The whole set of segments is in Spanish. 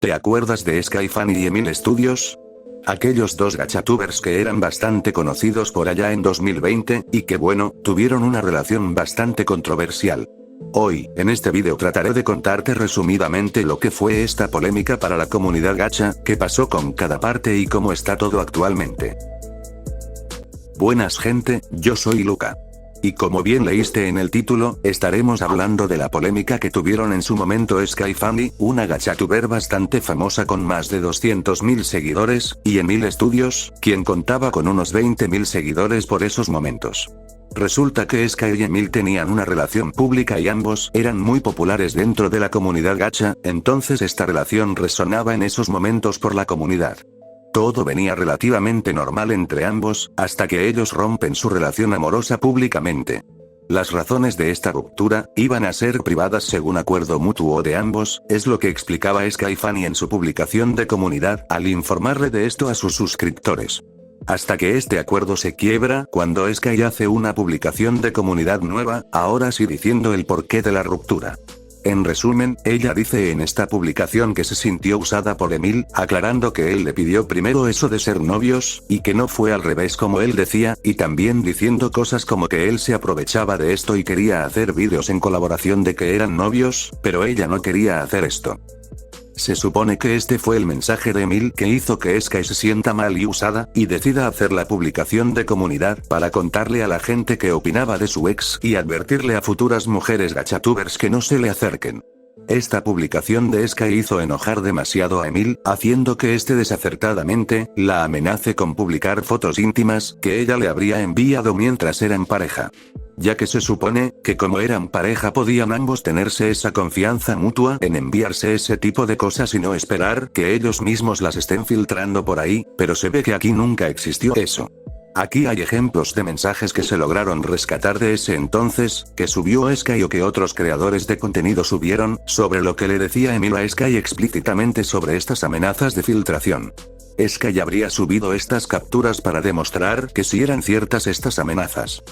¿Te acuerdas de Skyfan y Emil Studios? Aquellos dos gachatubers que eran bastante conocidos por allá en 2020, y que bueno, tuvieron una relación bastante controversial. Hoy, en este vídeo trataré de contarte resumidamente lo que fue esta polémica para la comunidad gacha, qué pasó con cada parte y cómo está todo actualmente. Buenas gente, yo soy Luca. Y como bien leíste en el título, estaremos hablando de la polémica que tuvieron en su momento Skyfan, una gachatuber bastante famosa con más de 200.000 seguidores, y Emil Studios, quien contaba con unos 20.000 seguidores por esos momentos. Resulta que Sky y Emil tenían una relación pública y ambos eran muy populares dentro de la comunidad gacha, entonces esta relación resonaba en esos momentos por la comunidad. Todo venía relativamente normal entre ambos, hasta que ellos rompen su relación amorosa públicamente. Las razones de esta ruptura iban a ser privadas según acuerdo mutuo de ambos, es lo que explicaba Skyfan en su publicación de comunidad al informarle de esto a sus suscriptores. Hasta que este acuerdo se quiebra cuando Sky hace una publicación de comunidad nueva, ahora sí diciendo el porqué de la ruptura. En resumen, ella dice en esta publicación que se sintió usada por Emil, aclarando que él le pidió primero eso de ser novios, y que no fue al revés como él decía, y también diciendo cosas como que él se aprovechaba de esto y quería hacer vídeos en colaboración de que eran novios, pero ella no quería hacer esto. Se supone que este fue el mensaje de Emil que hizo que Sky se sienta mal y usada, y decida hacer la publicación de comunidad para contarle a la gente qué opinaba de su ex y advertirle a futuras mujeres gachatubers que no se le acerquen. Esta publicación de Sky hizo enojar demasiado a Emil, haciendo que este desacertadamente la amenace con publicar fotos íntimas que ella le habría enviado mientras eran pareja. Ya que se supone que como eran pareja podían ambos tenerse esa confianza mutua en enviarse ese tipo de cosas y no esperar que ellos mismos las estén filtrando por ahí, pero se ve que aquí nunca existió eso. Aquí hay ejemplos de mensajes que se lograron rescatar de ese entonces, que subió Sky o que otros creadores de contenido subieron, sobre lo que le decía Emil a Sky explícitamente sobre estas amenazas de filtración. Sky habría subido estas capturas para demostrar que sí eran ciertas estas amenazas.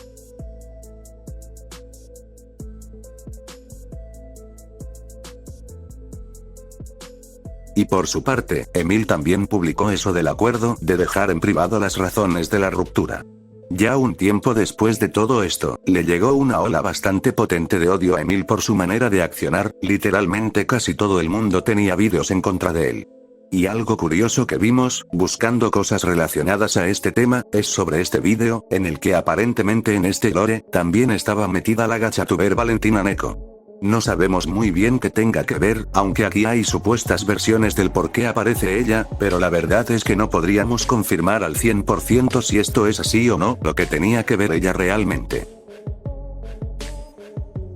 Y por su parte, Emil también publicó eso del acuerdo de dejar en privado las razones de la ruptura. Ya un tiempo después de todo esto, le llegó una ola bastante potente de odio a Emil por su manera de accionar, literalmente casi todo el mundo tenía vídeos en contra de él. Y algo curioso que vimos, buscando cosas relacionadas a este tema, es sobre este vídeo, en el que aparentemente en este lore, también estaba metida la gachatuber Valentina Neko. No sabemos muy bien qué tenga que ver, aunque aquí hay supuestas versiones del por qué aparece ella, pero la verdad es que no podríamos confirmar al 100% si esto es así o no, lo que tenía que ver ella realmente.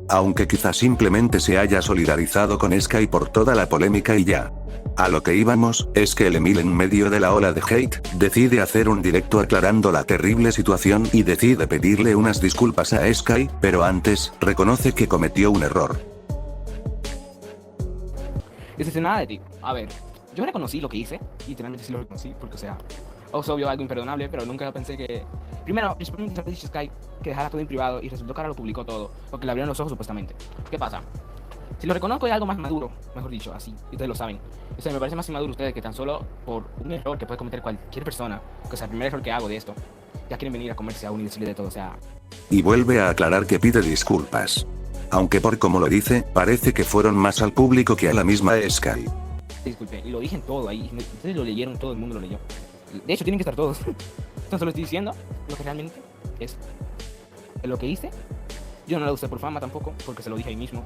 Aunque quizá simplemente se haya solidarizado con Sky por toda la polémica y ya. A lo que íbamos, es que el Emil en medio de la ola de hate, decide hacer un directo aclarando la terrible situación y decide pedirle unas disculpas a Sky, pero antes, reconoce que cometió un error. Decepcionada de ti. A ver, yo reconocí lo que hice, literalmente sí lo reconocí, porque o sea, es obvio algo imperdonable, pero nunca pensé que... Primero, principalmente le dije a Sky que dejara todo en privado y resultó que ahora lo publicó todo, porque le abrieron los ojos supuestamente. ¿Qué pasa? Si lo reconozco es algo más maduro, mejor dicho, así, y ustedes lo saben. O sea, me parece más inmaduro ustedes que tan solo por un error que puede cometer cualquier persona, que sea el primer error que hago de esto, ya quieren venir a comerse a uno y decirle de todo, o sea... Y vuelve a aclarar que pide disculpas. Aunque por como lo dice, parece que fueron más al público que a la misma Sky. Disculpe, y lo dije en todo ahí, ustedes lo leyeron, todo el mundo lo leyó. De hecho, tienen que estar todos. Entonces solo estoy diciendo lo que realmente es lo que hice. Yo no lo usé por fama tampoco, porque se lo dije ahí mismo.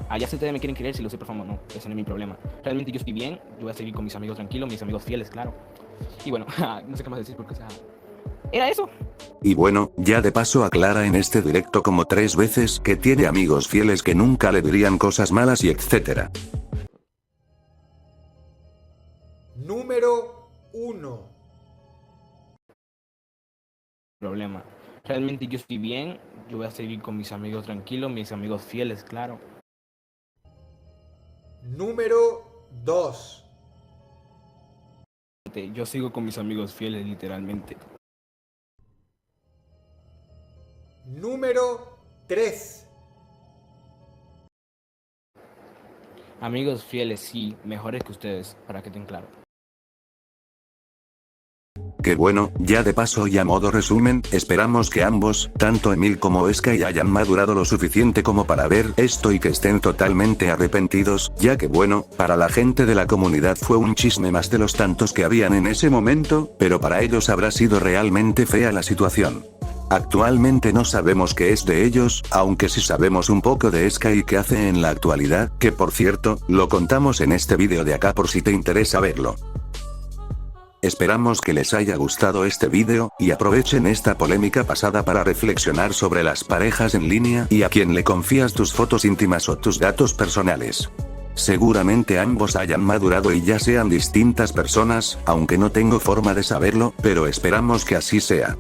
Allá si ustedes me quieren creer si lo usé por fama o no, ese no es mi problema. Realmente yo estoy bien, yo voy a seguir con mis amigos tranquilos, mis amigos fieles, claro. Y bueno, no sé qué más decir porque, o sea, era eso. Y bueno, ya de paso aclara en este directo como 3 veces que tiene amigos fieles que nunca le dirían cosas malas y etcétera. Número 1. Problema. Realmente yo estoy bien, yo voy a seguir con mis amigos tranquilos, mis amigos fieles, claro. Número 2. Yo sigo con mis amigos fieles, literalmente. Número 3. Amigos fieles, sí, mejores que ustedes, para que estén claros. Que bueno, ya de paso y a modo resumen, esperamos que ambos, tanto Emil como Sky hayan madurado lo suficiente como para ver esto y que estén totalmente arrepentidos, ya que bueno, para la gente de la comunidad fue un chisme más de los tantos que habían en ese momento, pero para ellos habrá sido realmente fea la situación. Actualmente no sabemos qué es de ellos, aunque sí sabemos un poco de Sky y qué hace en la actualidad, que por cierto, lo contamos en este vídeo de acá por si te interesa verlo. Esperamos que les haya gustado este vídeo, y aprovechen esta polémica pasada para reflexionar sobre las parejas en línea y a quién le confías tus fotos íntimas o tus datos personales. Seguramente ambos hayan madurado y ya sean distintas personas, aunque no tengo forma de saberlo, pero esperamos que así sea.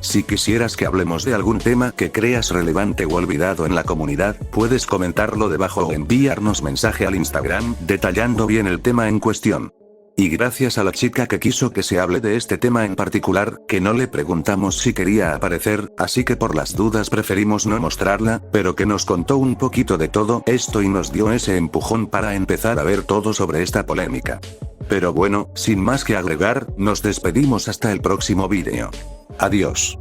Si quisieras que hablemos de algún tema que creas relevante o olvidado en la comunidad, puedes comentarlo debajo o enviarnos mensaje al Instagram detallando bien el tema en cuestión. Y gracias a la chica que quiso que se hable de este tema en particular, que no le preguntamos si quería aparecer, así que por las dudas preferimos no mostrarla, pero que nos contó un poquito de todo esto y nos dio ese empujón para empezar a ver todo sobre esta polémica. Pero bueno, sin más que agregar, nos despedimos hasta el próximo vídeo. Adiós.